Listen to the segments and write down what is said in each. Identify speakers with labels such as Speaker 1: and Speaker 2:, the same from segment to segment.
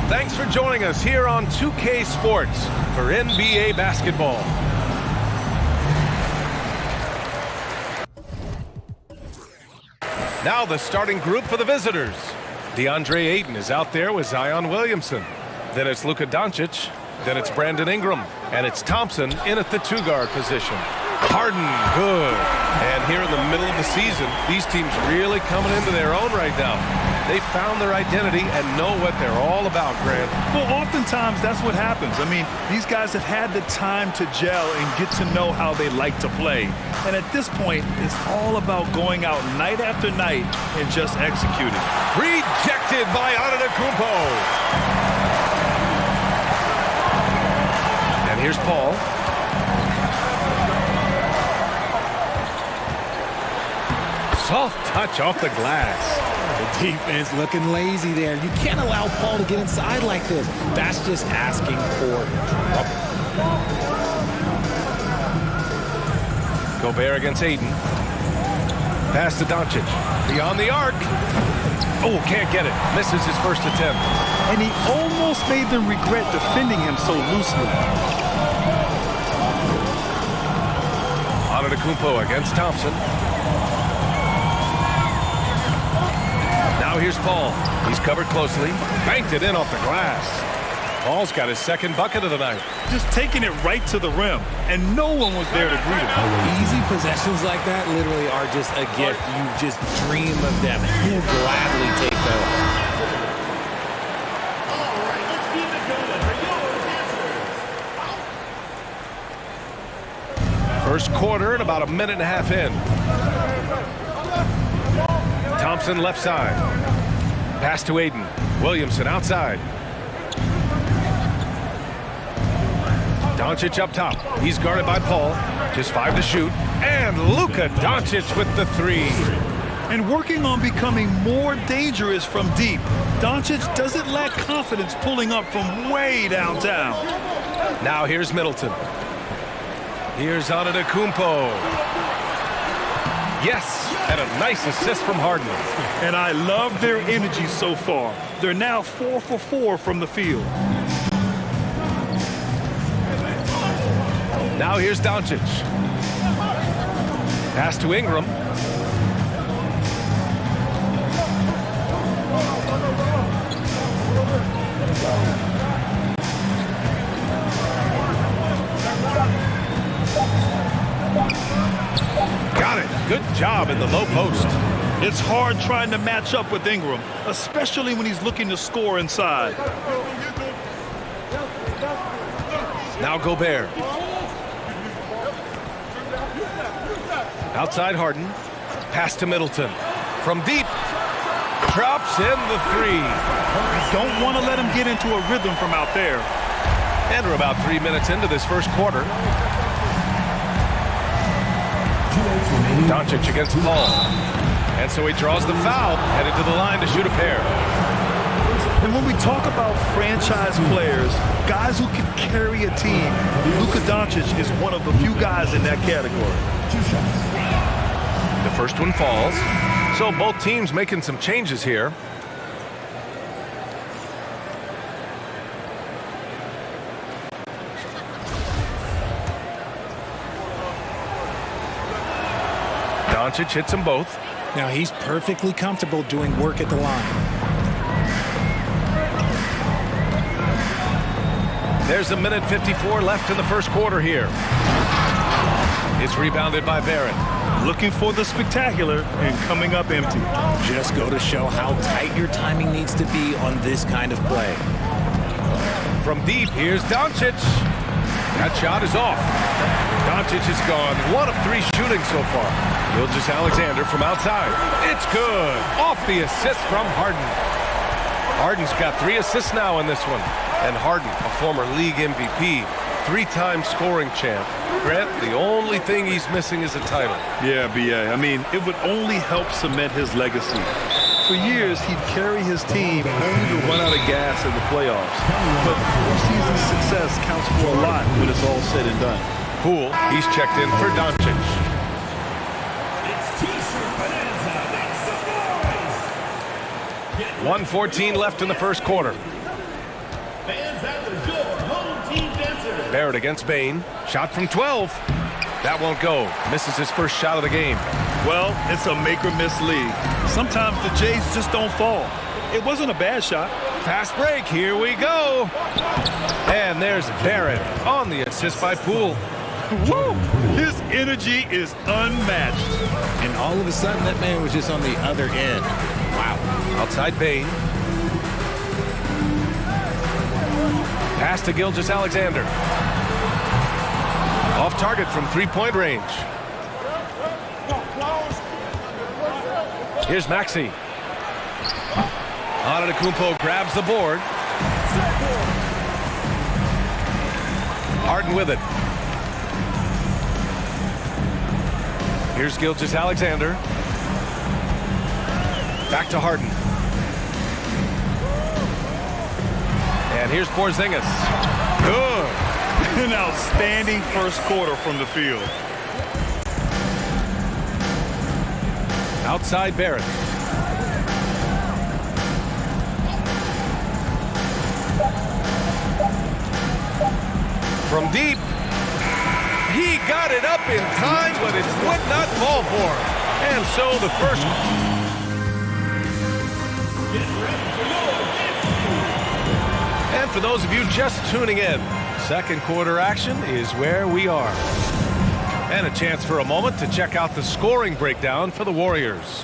Speaker 1: Thanks for joining us here on 2K Sports for NBA basketball. Now the starting group for the visitors. DeAndre Ayton is out there with Zion Williamson. Then it's Luka Doncic. Then it's Brandon Ingram. And it's Thompson in at the two-guard position. Harden, good. And here in the middle of the season, these teams really coming into their own right now. They found their identity and know what they're all about, Grant.
Speaker 2: Well, oftentimes that's what happens. I mean, these guys have had the time to gel and get to know how they like to play. And at this point, it's all about going out night after night and just executing.
Speaker 1: Rejected by Antetokounmpo. And here's Paul. Soft touch off the glass.
Speaker 3: The defense looking lazy there. You can't allow Paul to get inside like this. That's just asking for trouble.
Speaker 1: Gobert against Ayton. Pass to Doncic. Beyond the arc. Oh, can't get it. Misses his first attempt.
Speaker 2: And he almost made them regret defending him so loosely.
Speaker 1: Antetokounmpo against Thompson. Now here's Paul. He's covered closely. Banked it in off the glass. Paul's got his second bucket of the night.
Speaker 2: Just taking it right to the rim, and no one was there to greet him.
Speaker 3: Easy possessions like that literally are just a gift. You just dream of them. You'll gladly take those.
Speaker 1: First quarter and about a minute and a half in. Thompson left side. Pass to Ayton. Williamson outside. Doncic up top. He's guarded by Paul. Just 5 to shoot. And Luka Doncic with the three.
Speaker 2: And working on becoming more dangerous from deep. Doncic doesn't lack confidence pulling up from way downtown.
Speaker 1: Now here's Middleton. Here's Antetokounmpo. Yes, and a nice assist from Harden.
Speaker 2: And I love their energy so far. They're now 4 for 4 from the field.
Speaker 1: Now here's Doncic. Pass to Ingram. Got it. Good job in the low post.
Speaker 2: It's hard trying to match up with Ingram, especially when he's looking to score inside.
Speaker 1: Now Gobert. Outside Harden. Pass to Middleton. From deep. Drops in the three.
Speaker 2: Don't want to let him get into a rhythm from out there.
Speaker 1: And we're about 3 minutes into this first quarter. Doncic against Paul. And so he draws the foul, headed to the line to shoot a pair.
Speaker 2: And when we talk about franchise players, guys who can carry a team, Luka Doncic is one of the few guys in that category.
Speaker 1: The first one falls. So both teams making some changes here. Doncic hits them both.
Speaker 3: Now he's perfectly comfortable doing work at the line.
Speaker 1: There's a minute 54 left in the first quarter here. It's rebounded by Barrett.
Speaker 2: Looking for the spectacular and coming up empty.
Speaker 3: Just go to show how tight your timing needs to be on this kind of play.
Speaker 1: From deep, here's Doncic. That shot is off. Doncic is gone. 1 of 3 shooting so far. Gilgeous-Alexander from outside. It's good. Off the assist from Harden. Harden's got 3 assists now in this one. And Harden, a former league MVP, 3-time scoring champ. Grant, the only thing he's missing is a title.
Speaker 2: Yeah, B.A. I mean, it would only help cement his legacy. For years, he'd carry his team only to run out of gas in the playoffs. But 4 seasons success counts for a lot when it's all said and done.
Speaker 1: Poole, he's checked in for Doncic. 1:14 left in the first quarter. Barrett against Bain. Shot from 12. That won't go. Misses his first shot of the game.
Speaker 2: Well, it's a make or miss league. Sometimes the Jays just don't fall. It wasn't a bad shot.
Speaker 1: Fast break. Here we go. And there's Barrett on the assist by Poole.
Speaker 2: Woo! His energy is unmatched.
Speaker 3: And all of a sudden, that man was just on the other end. Wow.
Speaker 1: Outside Bain. Pass to Gilgeous-Alexander. Off target from three-point range. Here's Maxey. Antetokounmpo grabs the board. Harden with it. Here's Gilgeous-Alexander. Back to Harden. And here's Porzingis. Good.
Speaker 2: An outstanding first quarter from the field.
Speaker 1: Outside Barrett. From deep. He got it up in time, but it would not fall for him. And so the first. And for those of you just tuning in, second quarter action is where we are. And a chance for a moment to check out the scoring breakdown for the Warriors.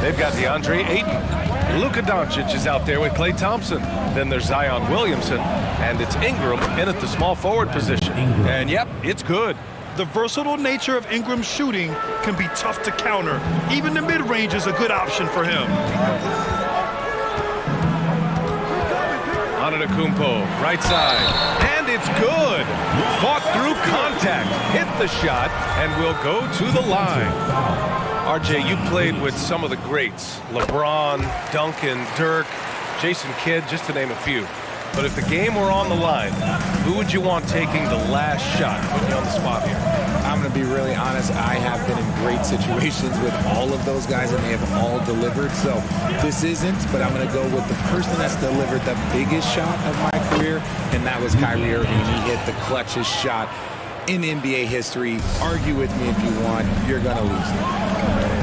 Speaker 1: They've got DeAndre Ayton. Luka Doncic is out there with Klay Thompson. Then there's Zion Williamson, and it's Ingram in at the small forward position. And yep, it's good.
Speaker 2: The versatile nature of Ingram's shooting can be tough to counter. Even the mid-range is a good option for him.
Speaker 1: Antetokounmpo, right side, and it's good. Fought through contact, hit the shot, and will go to the line. RJ, you played with some of the greats. LeBron, Duncan, Dirk, Jason Kidd, just to name a few. But if the game were on the line, who would you want taking the last shot? Put you on the spot here.
Speaker 3: I'm going to be really honest. I have been in great situations with all of those guys, and they have all delivered. So this isn't, but I'm going to go with the person that's delivered the biggest shot of my career, and that was Kyrie Irving. He hit the clutchest shot in NBA history. Argue with me if you want. You're going to lose.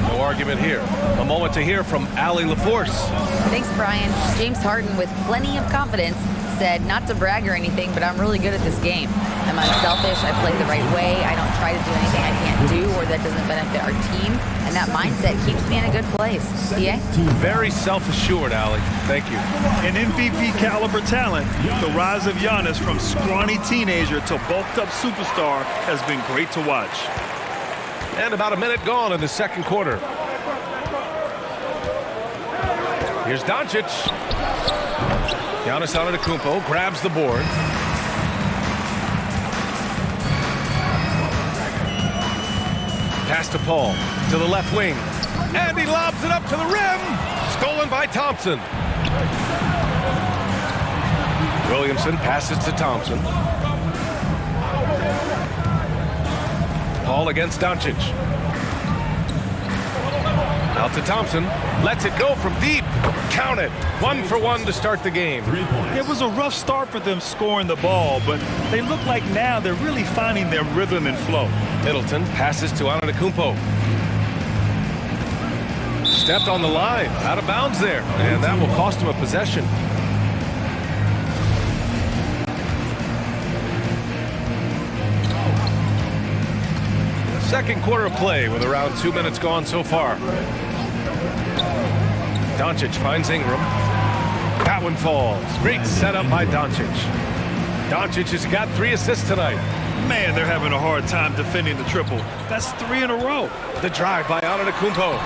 Speaker 1: No argument here. A moment to hear from Allie LaForce.
Speaker 4: Thanks, Brian. James Harden, with plenty of confidence, said not to brag or anything, but I'm really good at this game. I'm unselfish. I play the right way. I don't try to do anything I can't do or that doesn't benefit our team. And that mindset keeps me in a good place. PA?
Speaker 1: Very self-assured, Allie. Thank you.
Speaker 2: An MVP caliber talent, the rise of Giannis from scrawny teenager to bulked up superstar has been great to watch.
Speaker 1: And about a minute gone in the second quarter. Here's Doncic. Giannis Antetokounmpo grabs the board. Pass to Paul to the left wing. And he lobs it up to the rim. Stolen by Thompson. Williamson passes to Thompson. Paul against Doncic. Out to Thompson. Lets it go from deep. Count it. 1 for 1 to start the game.
Speaker 2: It was a rough start for them scoring the ball, but they look like now they're really finding their rhythm and flow.
Speaker 1: Middleton passes to Antetokounmpo. Stepped on the line. Out of bounds there. And that will cost him a possession. Second quarter of play with around 2 minutes gone so far. Doncic finds Ingram. That one falls. Great setup by Doncic. Doncic has got 3 assists tonight.
Speaker 2: Man, they're having a hard time defending the triple. That's 3 in a row.
Speaker 1: The drive by Antetokounmpo.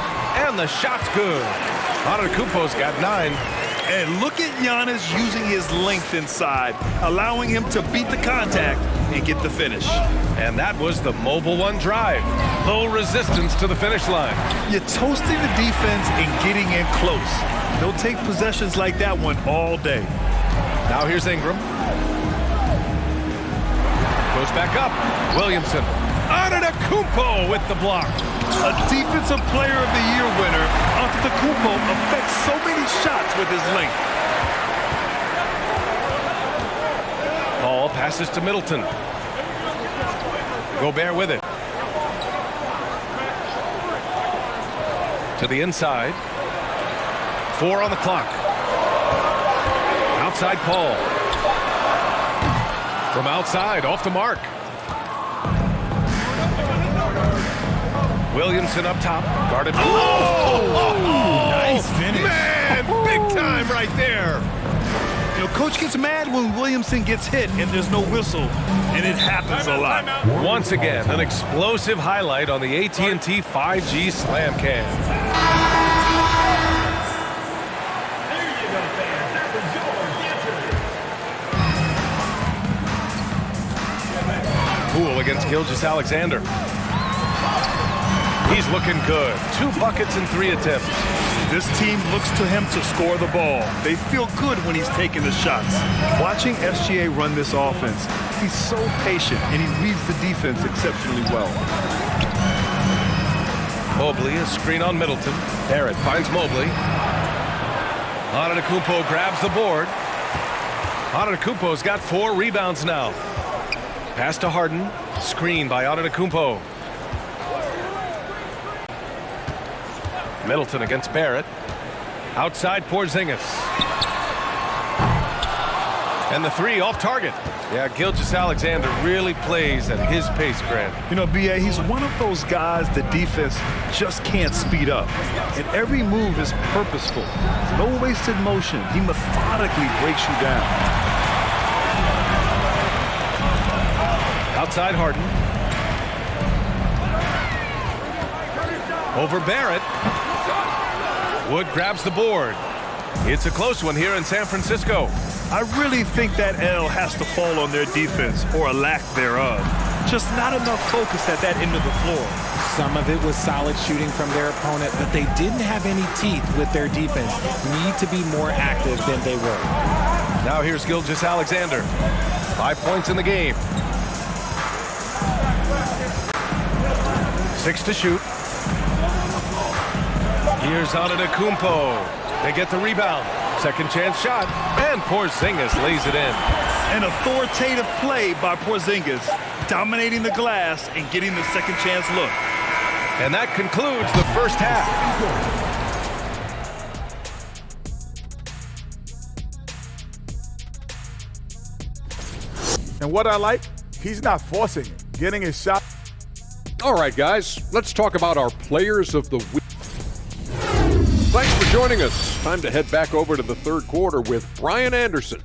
Speaker 1: And the shot's good. Antetokounmpo's got 9.
Speaker 2: And look at Giannis using his length inside, allowing him to beat the contact and get the finish.
Speaker 1: And that was the mobile one drive. Low resistance to the finish line.
Speaker 2: You're toasting the defense and getting in close. They'll take possessions like that one all day.
Speaker 1: Now here's Ingram. Goes back up. Williamson. Antetokounmpo with the block.
Speaker 2: A Defensive Player of the Year winner, Antetokounmpo affects so many shots with his length.
Speaker 1: passes to Middleton. Gobert with it. To the inside. 4 on the clock. Outside Paul. From outside, off the mark. Williamson up top, guarded.
Speaker 3: Nice finish.
Speaker 1: Man, big time right there.
Speaker 2: You know, Coach gets mad when Williamson gets hit and there's no whistle, and it happens a lot.
Speaker 1: Once again, an explosive highlight on the AT&T 5G Slam Cam. Poole against Gilgeous-Alexander. He's looking good. 2 buckets in 3 attempts.
Speaker 2: This team looks to him to score the ball. They feel good when he's taking the shots. Watching SGA run this offense, he's so patient and he reads the defense exceptionally well.
Speaker 1: Mobley, a screen on Middleton. Barrett finds Mobley. Antetokounmpo grabs the board. Antetokounmpo's got 4 rebounds now. Pass to Harden. Screen by Antetokounmpo. Middleton against Barrett. Outside Porzingis. And the 3 off target. Yeah, Gilgeous-Alexander really plays at his pace, Grant.
Speaker 2: You know, B.A., he's one of those guys the defense just can't speed up. And every move is purposeful. No wasted motion. He methodically breaks you down.
Speaker 1: Outside Harden. Over Barrett. Wood grabs the board. It's a close one here in San Francisco.
Speaker 2: I really think that L has to fall on their defense, or a lack thereof. Just not enough focus at that end of the floor.
Speaker 3: Some of it was solid shooting from their opponent, but they didn't have any teeth with their defense. Need to be more active than they were.
Speaker 1: Now here's Gilgeous-Alexander. 5 points in the game. 6 to shoot. Here's Antetokounmpo. They get the rebound. Second chance shot. And Porzingis lays it in.
Speaker 2: An authoritative play by Porzingis, dominating the glass and getting the second chance look.
Speaker 1: And that concludes the first half.
Speaker 5: And what I like, he's not forcing it, getting his shot.
Speaker 6: All right, guys, let's talk about our players of the week. Thanks for joining us. Time to head back over to the third quarter with Brian Anderson.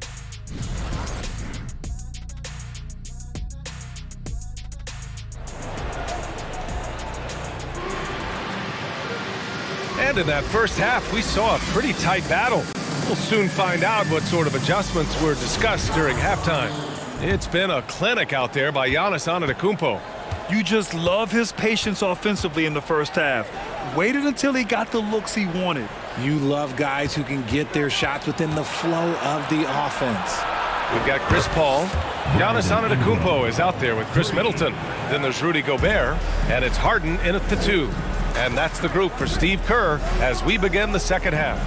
Speaker 1: And in that first half, we saw a pretty tight battle. We'll soon find out what sort of adjustments were discussed during halftime. It's been a clinic out there by Giannis Antetokounmpo.
Speaker 2: You just love his patience offensively in the first half. Waited until he got the looks he wanted.
Speaker 3: You love guys who can get their shots within the flow of the offense.
Speaker 1: We've got Chris Paul. Giannis Antetokounmpo is out there with Chris Middleton. Then there's Rudy Gobert, and it's Harden in at the 2. And that's the group for Steve Kerr as we begin the second half.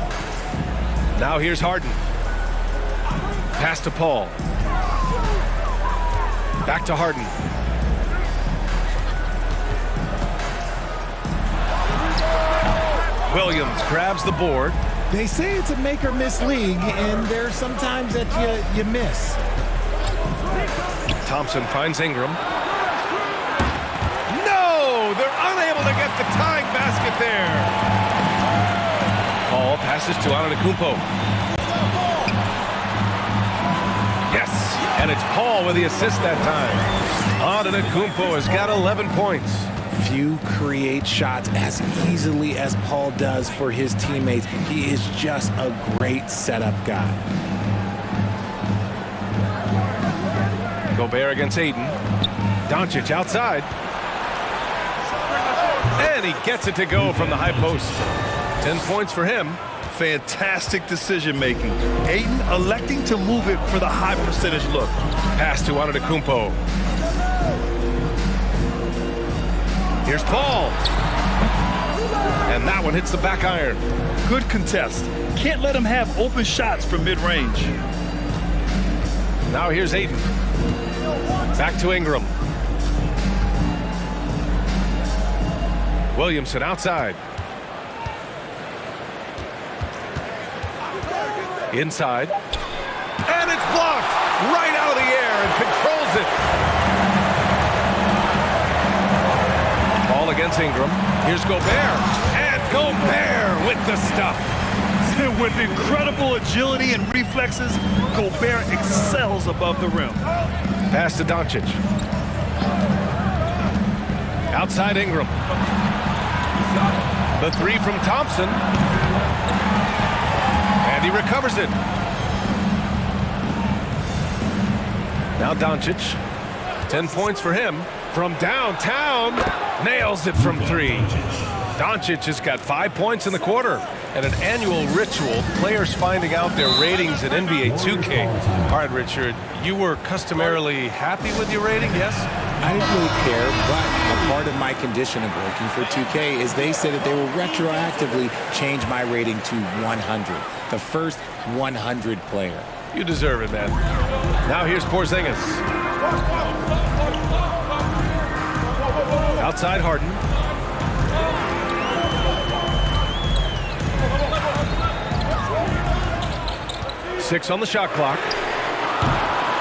Speaker 1: Now here's Harden. Pass to Paul. Back to Harden. Williams grabs the board.
Speaker 3: They say it's a make or miss league, and there's sometimes that you miss.
Speaker 1: Thompson finds Ingram. No! They're unable to get the tying basket there. Paul passes to Antetokounmpo. Yes! And it's Paul with the assist that time. Antetokounmpo has got 11 points.
Speaker 3: Few create shots as easily as Paul does for his teammates. He is just a great setup guy.
Speaker 1: Gobert against Ayton. Doncic outside. And he gets it to go from the high post. 10 points for him.
Speaker 2: Fantastic decision-making. Ayton electing to move it for the high percentage look.
Speaker 1: Pass to Antetokounmpo. Here's Paul. And that one hits the back iron.
Speaker 2: Good contest. Can't let him have open shots from mid-range.
Speaker 1: Now here's Ayton. Back to Ingram. Williamson outside. Inside. And it's blocked right out of the air and controls it. Ball against Ingram. Here's Gobert. And Gobert with the stuff.
Speaker 2: With incredible agility and reflexes, Gobert excels above the rim.
Speaker 1: Pass to Doncic. Outside Ingram. The three from Thompson. And he recovers it. Now Doncic. 10 points for him. From downtown. Nails it from three. Doncic has got 5 points in the quarter. And an annual ritual, players finding out their ratings at NBA 2K. All right, Richard, you were customarily happy with your rating, yes?
Speaker 3: I didn't really care, but a part of my condition of working for 2K is they said that they will retroactively change my rating to 100. The first 100 player.
Speaker 1: You deserve it, man. Now here's Porzingis. Outside Harden. Six on the shot clock.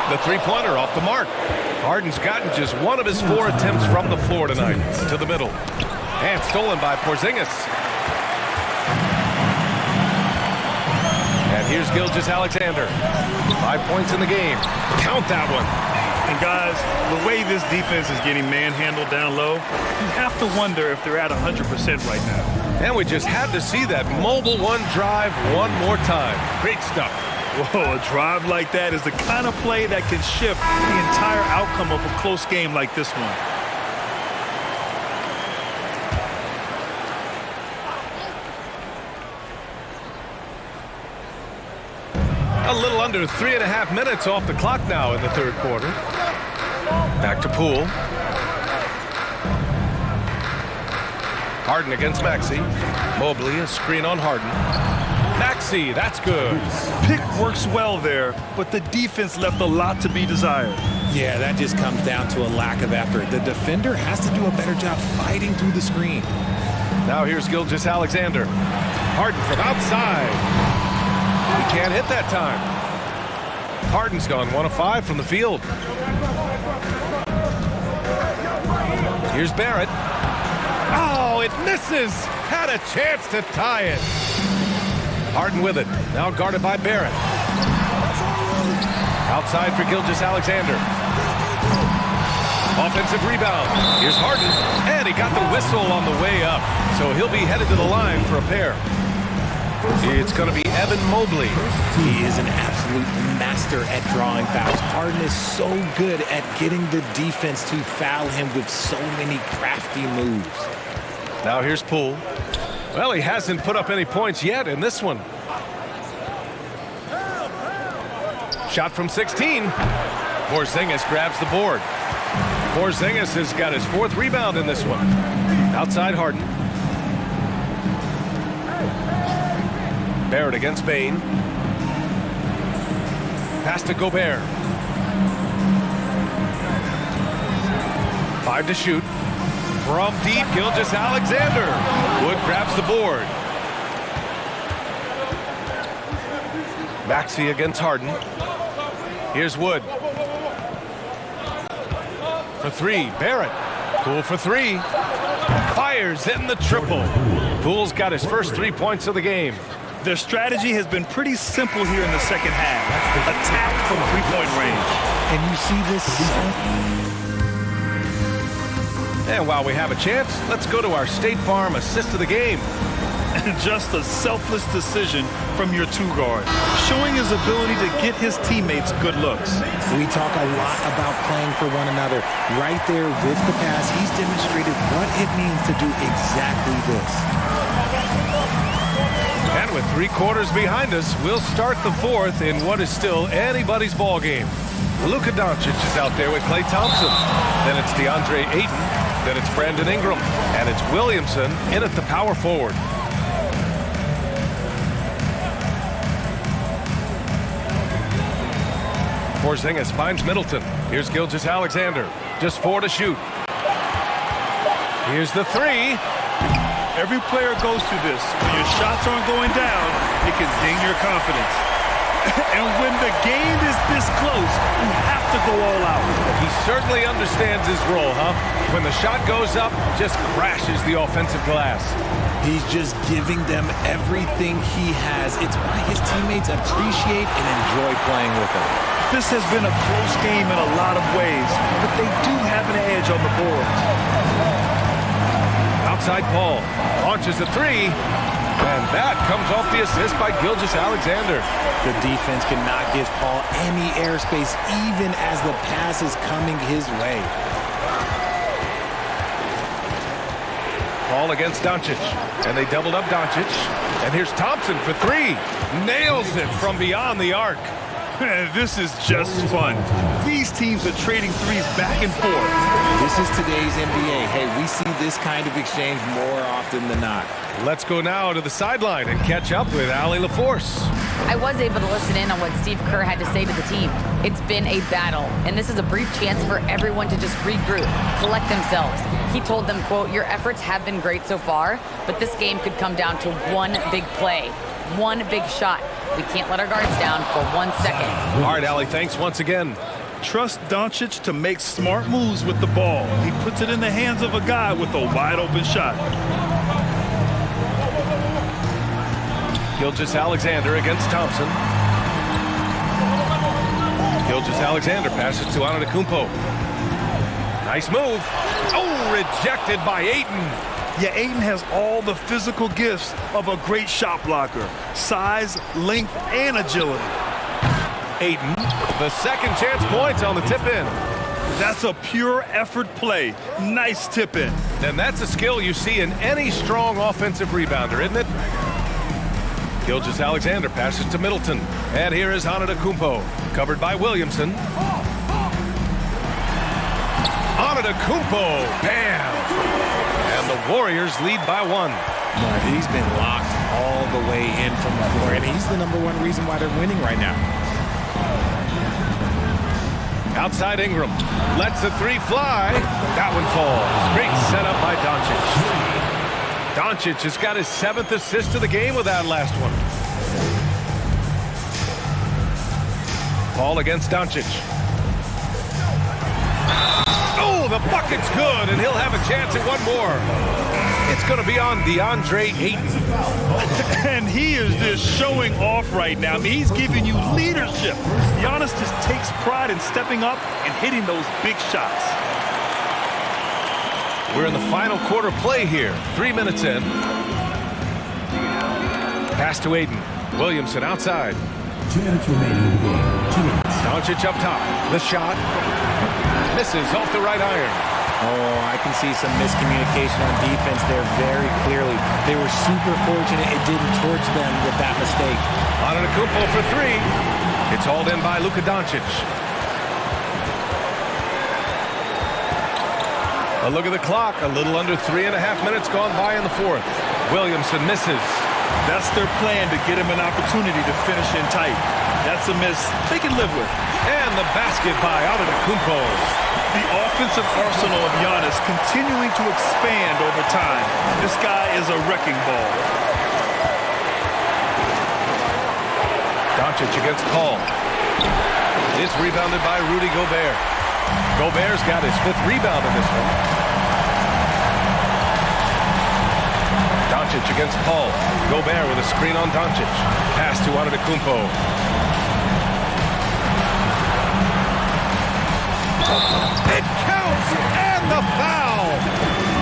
Speaker 1: The three-pointer off the mark. Harden's gotten just one of his 4 attempts from the floor tonight. To the middle. And stolen by Porzingis. And here's Gilgeous-Alexander. 5 points in the game. Count that one.
Speaker 2: And guys, the way this defense is getting manhandled down low, you have to wonder if they're at 100% right now.
Speaker 1: And we just had to see that mobile one drive one more time. Great stuff.
Speaker 2: Whoa, a drive like that is the kind of play that can shift the entire outcome of a close game like this one.
Speaker 1: A little under 3.5 minutes off the clock now in the third quarter. Back to Poole. Harden against Maxey. Mobley, a screen on Harden. Maxey, that's good.
Speaker 2: Pick works well there, but the defense left a lot to be desired.
Speaker 3: Yeah, that just comes down to a lack of effort. The defender has to do a better job fighting through the screen.
Speaker 1: Now here's Gilgeous-Alexander. Harden from outside. He can't hit that time. Harden's gone 1 of 5 from the field. Here's Barrett. Oh, it misses. Had a chance to tie it. Harden with it. Now guarded by Barrett. Outside for Gilgeous-Alexander. Offensive rebound. Here's Harden. And he got the whistle on the way up. So he'll be headed to the line for a pair. It's going to be Evan Mobley.
Speaker 3: He is an absolute master at drawing fouls. Harden is so good at getting the defense to foul him with so many crafty moves.
Speaker 1: Now here's Poole. Well, he hasn't put up any points yet in this one. Shot from 16. Porzingis grabs the board. Porzingis has got his 4th rebound in this one. Outside Harden. Barrett against Bane. Pass to Gobert. 5 to shoot. From deep, Gilgeous-Alexander. Wood grabs the board. Maxey against Harden. Here's Wood. For 3, Barrett. Poole for 3. Fires in the triple. Poole's got his first 3 points of the game.
Speaker 2: Their strategy has been pretty simple here in the second half. Attack from 3-point range.
Speaker 3: And you see this.
Speaker 1: And while we have a chance, let's go to our State Farm assist of the game.
Speaker 2: Just a selfless decision from your 2-guard, showing his ability to get his teammates good looks.
Speaker 3: We talk a lot about playing for one another. Right there with the pass, he's demonstrated what it means to do exactly this.
Speaker 1: And with 3 quarters behind us, we'll start the 4th in what is still anybody's ball game. Luka Doncic is out there with Klay Thompson. Then it's DeAndre Ayton. Then it's Brandon Ingram. And it's Williamson in at the power forward. Porzingis finds Middleton. Here's Gilgeous-Alexander. Just 4 to shoot. Here's the 3.
Speaker 2: Every player goes through this. When your shots aren't going down, it can ding your confidence. And when the game is this close, you have to go all out.
Speaker 1: He certainly understands his role, huh? When the shot goes up, just crashes the offensive glass.
Speaker 3: He's just giving them everything he has. It's why his teammates appreciate and enjoy playing with him.
Speaker 2: This has been a close game in a lot of ways, but they do have an edge on the boards.
Speaker 1: Outside Paul launches a 3, and that comes off the assist by Gilgeous-Alexander.
Speaker 3: The defense cannot give Paul any airspace, even as the pass is coming his way.
Speaker 1: Paul against Doncic, and they doubled up Doncic. And here's Thompson for 3. Nails it from beyond the arc.
Speaker 2: This is just fun. These teams are trading threes back and forth.
Speaker 3: This is today's NBA. Hey, we see this kind of exchange more often than not.
Speaker 1: Let's go now to the sideline and catch up with Allie LaForce.
Speaker 4: I was able to listen in on what Steve Kerr had to say to the team. It's been a battle, and this is a brief chance for everyone to just regroup, collect themselves. He told them, quote, "Your efforts have been great so far, but this game could come down to one big play, one big shot. We can't let our guards down for 1 second."
Speaker 1: All right, Allie, thanks once again.
Speaker 2: Trust Doncic to make smart moves with the ball. He puts it in the hands of a guy with a wide-open shot.
Speaker 1: Gilgeous-Alexander against Thompson. Gilgeous-Alexander passes to Antetokounmpo. Nice move. Oh, rejected by Ayton.
Speaker 2: Yeah, Ayton has all the physical gifts of a great shot blocker. Size, length, and agility.
Speaker 1: Ayton, the second chance points on the tip-in.
Speaker 2: That's a pure effort play. Nice tip-in.
Speaker 1: And that's a skill you see in any strong offensive rebounder, isn't it? Gilgeous-Alexander passes to Middleton. And here is Antetokounmpo, covered by Williamson. Antetokounmpo, bam! And the Warriors lead by 1.
Speaker 3: He's been locked all the way in from the floor, and he's the #1 reason why they're winning right now.
Speaker 1: Outside Ingram, lets the 3 fly. That one falls. Great setup by Doncic. Doncic has got his 7th assist of the game with that last one. Paul against Doncic. Oh, the bucket's good, and he'll have a chance at one more. It's going to be on DeAndre Ayton.
Speaker 2: And he is just showing off right now. I mean, he's giving you leadership. Giannis just takes pride in stepping up and hitting those big shots.
Speaker 1: We're in the final quarter play here. 3 minutes in. Pass to Ayton. Williamson outside.
Speaker 7: 2 minutes remaining in the game. 2 minutes.
Speaker 1: Doncic up top. The shot. Misses off the right iron.
Speaker 3: Oh, I can see some miscommunication on defense there very clearly. They were super fortunate it didn't torch them with that mistake.
Speaker 1: Antetokounmpo for 3. It's hauled in by Luka Doncic. A look at the clock. A little under 3.5 minutes gone by in the 4th. Williamson misses.
Speaker 2: That's their plan, to get him an opportunity to finish in tight. That's a miss they can live with.
Speaker 1: And the basket by Antetokounmpo.
Speaker 2: The offensive arsenal of Giannis continuing to expand over time. This guy is a wrecking ball.
Speaker 1: Doncic against Paul. It's rebounded by Rudy Gobert. Gobert's got his 5th rebound in this one. Doncic against Paul. Gobert with a screen on Doncic. Pass to Antetokounmpo. It counts, and the foul!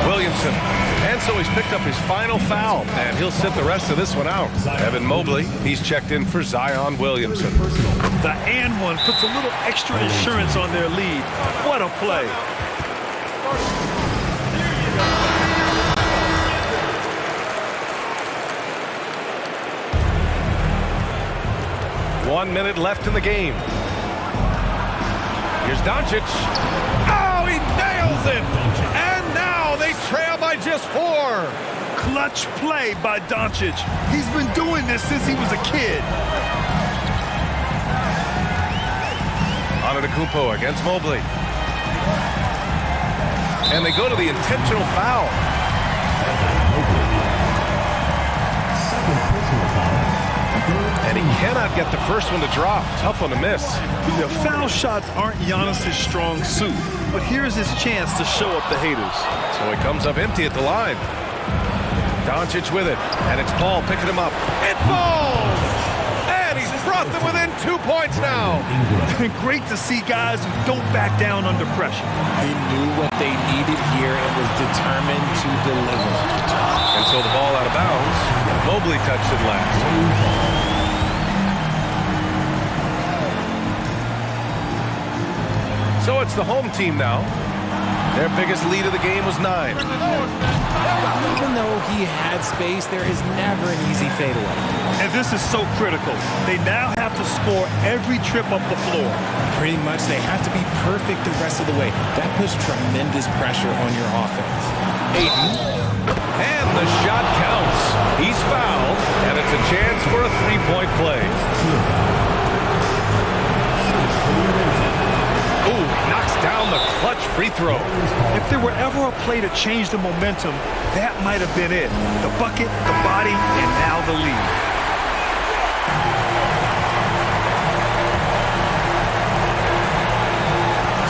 Speaker 1: Williamson. And so he's picked up his final foul, and he'll sit the rest of this one out. Evan Mobley, he's checked in for Zion Williamson.
Speaker 2: The and one puts a little extra insurance on their lead. What a play.
Speaker 1: One minute left in the game. Here's Doncic. Oh, he nails it! And now they trail by just 4.
Speaker 2: Clutch play by Doncic. He's been doing this since he was a kid.
Speaker 1: Antetokounmpo against Mobley. And they go to the intentional foul.
Speaker 7: Second personal foul.
Speaker 1: And he cannot get the first one to drop. Tough one to miss.
Speaker 2: The foul shots aren't Giannis' strong suit, but here's his chance to show up the haters.
Speaker 1: So he comes up empty at the line. Doncic with it, and it's Paul picking him up. It falls! And he's brought them within 2 points now.
Speaker 2: Great to see guys who don't back down under pressure.
Speaker 3: He knew what they needed here and was determined to deliver.
Speaker 1: And so the ball out of bounds. Mobley touched it last. So it's the home team now. Their biggest lead of the game was 9.
Speaker 3: Even though he had space, there is never an easy fadeaway.
Speaker 2: And this is so critical. They now have to score every trip up the floor.
Speaker 3: Pretty much, they have to be perfect the rest of the way. That puts tremendous pressure on your offense.
Speaker 1: Ayton. And the shot counts. He's fouled, and it's a chance for a three-point play. Ooh, knocks down the clutch free throw.
Speaker 2: If there were ever a play to change the momentum, that might have been it. The bucket, the body, and now the lead.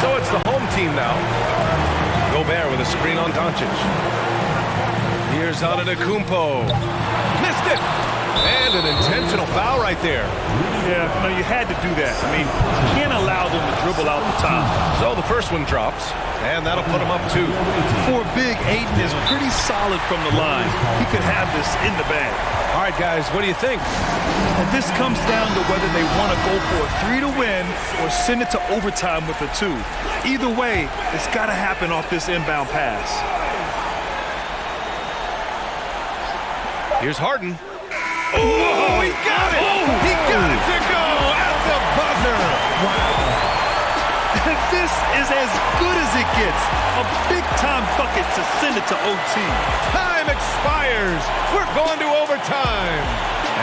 Speaker 1: So it's the home team now. Gobert with a screen on Doncic. Here's Antetokounmpo. Missed it! And an intentional foul right there.
Speaker 2: Yeah, no, you had to do that. I mean, you can't allow them to dribble out the top.
Speaker 1: So the first one drops, and that'll put him up 2.
Speaker 2: For big, Ayton is pretty solid from the line. He could have this in the bag.
Speaker 1: All right, guys, what do you think?
Speaker 2: And this comes down to whether they want to go for a 3 to win or send it to overtime with a 2. Either way, it's got to happen off this inbound pass.
Speaker 1: Here's Harden. Oh, he got it! He got it to go at the buzzer!
Speaker 2: Wow. This is as good as it gets. A big-time bucket to send it to OT.
Speaker 1: Time expires. We're going to overtime.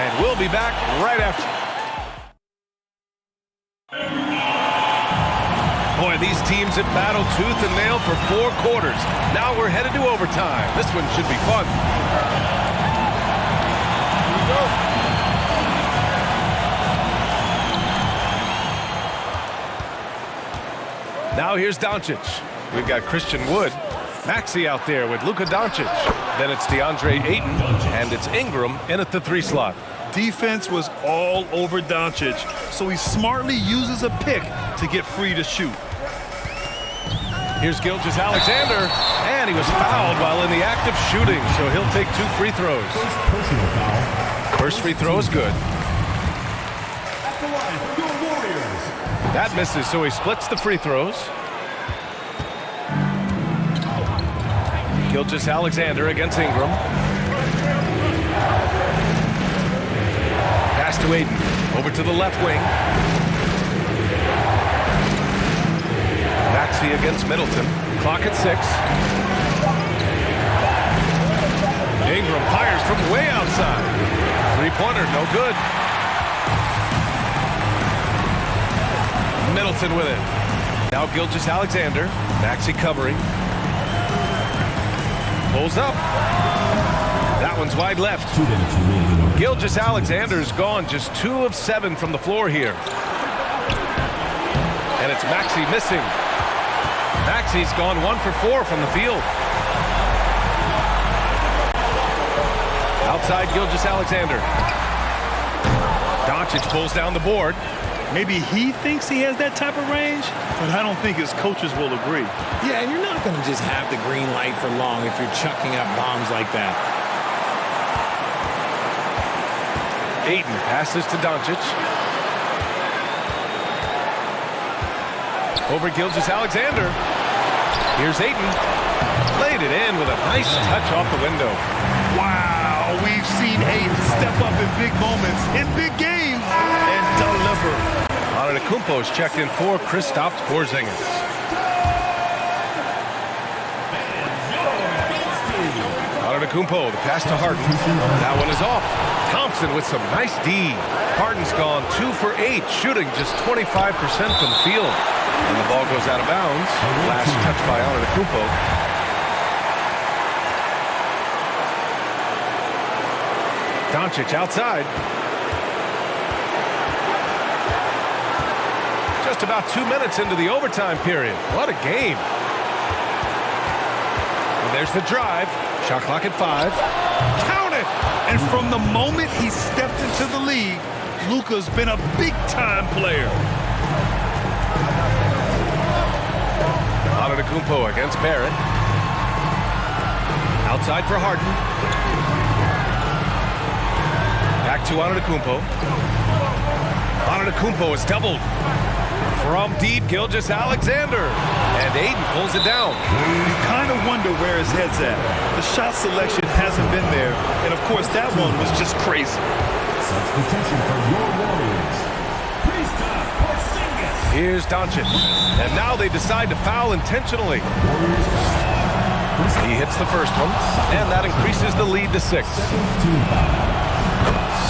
Speaker 1: And we'll be back right after. Boy, these teams have battled tooth and nail for 4 quarters. Now we're headed to overtime. This one should be fun. Now here's Doncic. We've got Christian Wood. Maxey out there with Luka Doncic. Then it's DeAndre Ayton, and it's Ingram in at the 3 slot.
Speaker 2: Defense was all over Doncic, so he smartly uses a pick to get free to shoot.
Speaker 1: Here's Gilgeous-Alexander, and he was fouled while in the act of shooting, so he'll take 2 free throws.
Speaker 7: Personal foul.
Speaker 1: First free throw is good.
Speaker 7: At the line for your Warriors.
Speaker 1: That misses, so he splits the free throws. Gilgeous-Alexander against Ingram. Pass to Ayton. Over to the left wing. Maxey against Middleton. Clock at 6. Ingram fires from way outside. Three-pointer, no good. Middleton with it. Now Gilgeous-Alexander. Maxey covering. Pulls up. That one's wide left. Gilgeous-Alexander's gone just 2 of 7 from the floor here. And it's Maxey missing. Maxey's gone 1 for 4 from the field. Outside Gilgeous-Alexander. Doncic pulls down the board.
Speaker 2: Maybe he thinks he has that type of range, but I don't think his coaches will agree.
Speaker 3: Yeah, and you're not going to just have the green light for long if you're chucking up bombs like that.
Speaker 1: Ayton passes to Doncic. Over Gilgeous-Alexander. Here's Ayton. Laid it in with a nice touch off the window.
Speaker 2: Wow, we've seen Ayton step up in big moments, in big games, and deliver.
Speaker 1: Antetokounmpo's checked in for Kristaps Porzingis. Antetokounmpo, the pass to Harden. That one is off. Thompson with some nice D. Harden's gone 2 for 8, shooting just 25% from the field. And the ball goes out of bounds. Last touch by Antetokounmpo. Doncic outside. Just about 2 minutes into the overtime period. What a game. And there's the drive. Shot clock at 5.
Speaker 2: Count it! And from the moment he stepped into the league, Luka's been a big-time player.
Speaker 1: Antetokounmpo against Barrett. Outside for Harden. Back to Antetokounmpo. Antetokounmpo is doubled. From deep, Gilgeous-Alexander. And Ayton pulls it down.
Speaker 2: You kind of wonder where his head's at. The shot selection hasn't been there. And, of course, that one was just crazy.
Speaker 7: Substitution for your Warriors. Kristaps Porzingis.
Speaker 1: Here's Doncic. And now they decide to foul intentionally. He hits the first one. And that increases the lead to 6.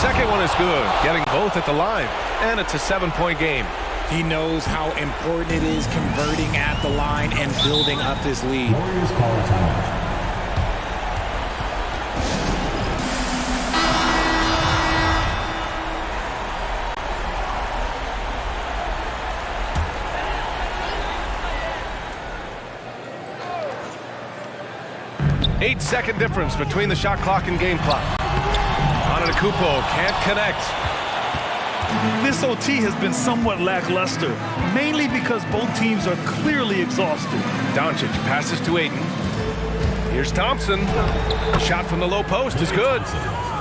Speaker 1: Second one is good. Getting both at the line. And it's a 7-point game.
Speaker 3: He knows how important it is converting at the line and building up this lead.
Speaker 7: Warriors call a timeout.
Speaker 1: Eight-second difference between the shot clock and game clock. Antetokounmpo can't connect.
Speaker 2: This OT has been somewhat lackluster, mainly because both teams are clearly exhausted.
Speaker 1: Doncic passes to Ayton. Here's Thompson. A shot from the low post is good.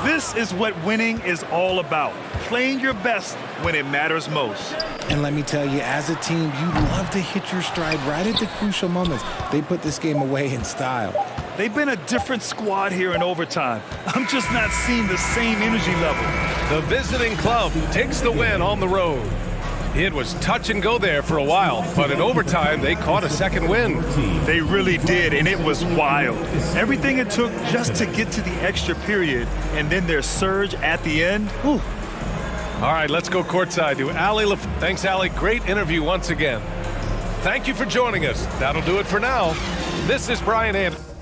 Speaker 2: This is what winning is all about. Playing your best when it matters most.
Speaker 3: And let me tell you, as a team, you love to hit your stride right at the crucial moments. They put this game away in style.
Speaker 2: They've been a different squad here in overtime. I'm just not seeing the same energy level.
Speaker 1: The visiting club takes the win on the road. It was touch and go there for a while, but in overtime, they caught a second win.
Speaker 2: They really did, and it was wild. Everything it took just to get to the extra period, and then their surge at the end. Whew.
Speaker 1: All right, let's go courtside to Allie LaF. Thanks, Allie. Great interview once again. Thank you for joining us. That'll do it for now. This is Brian Anderson.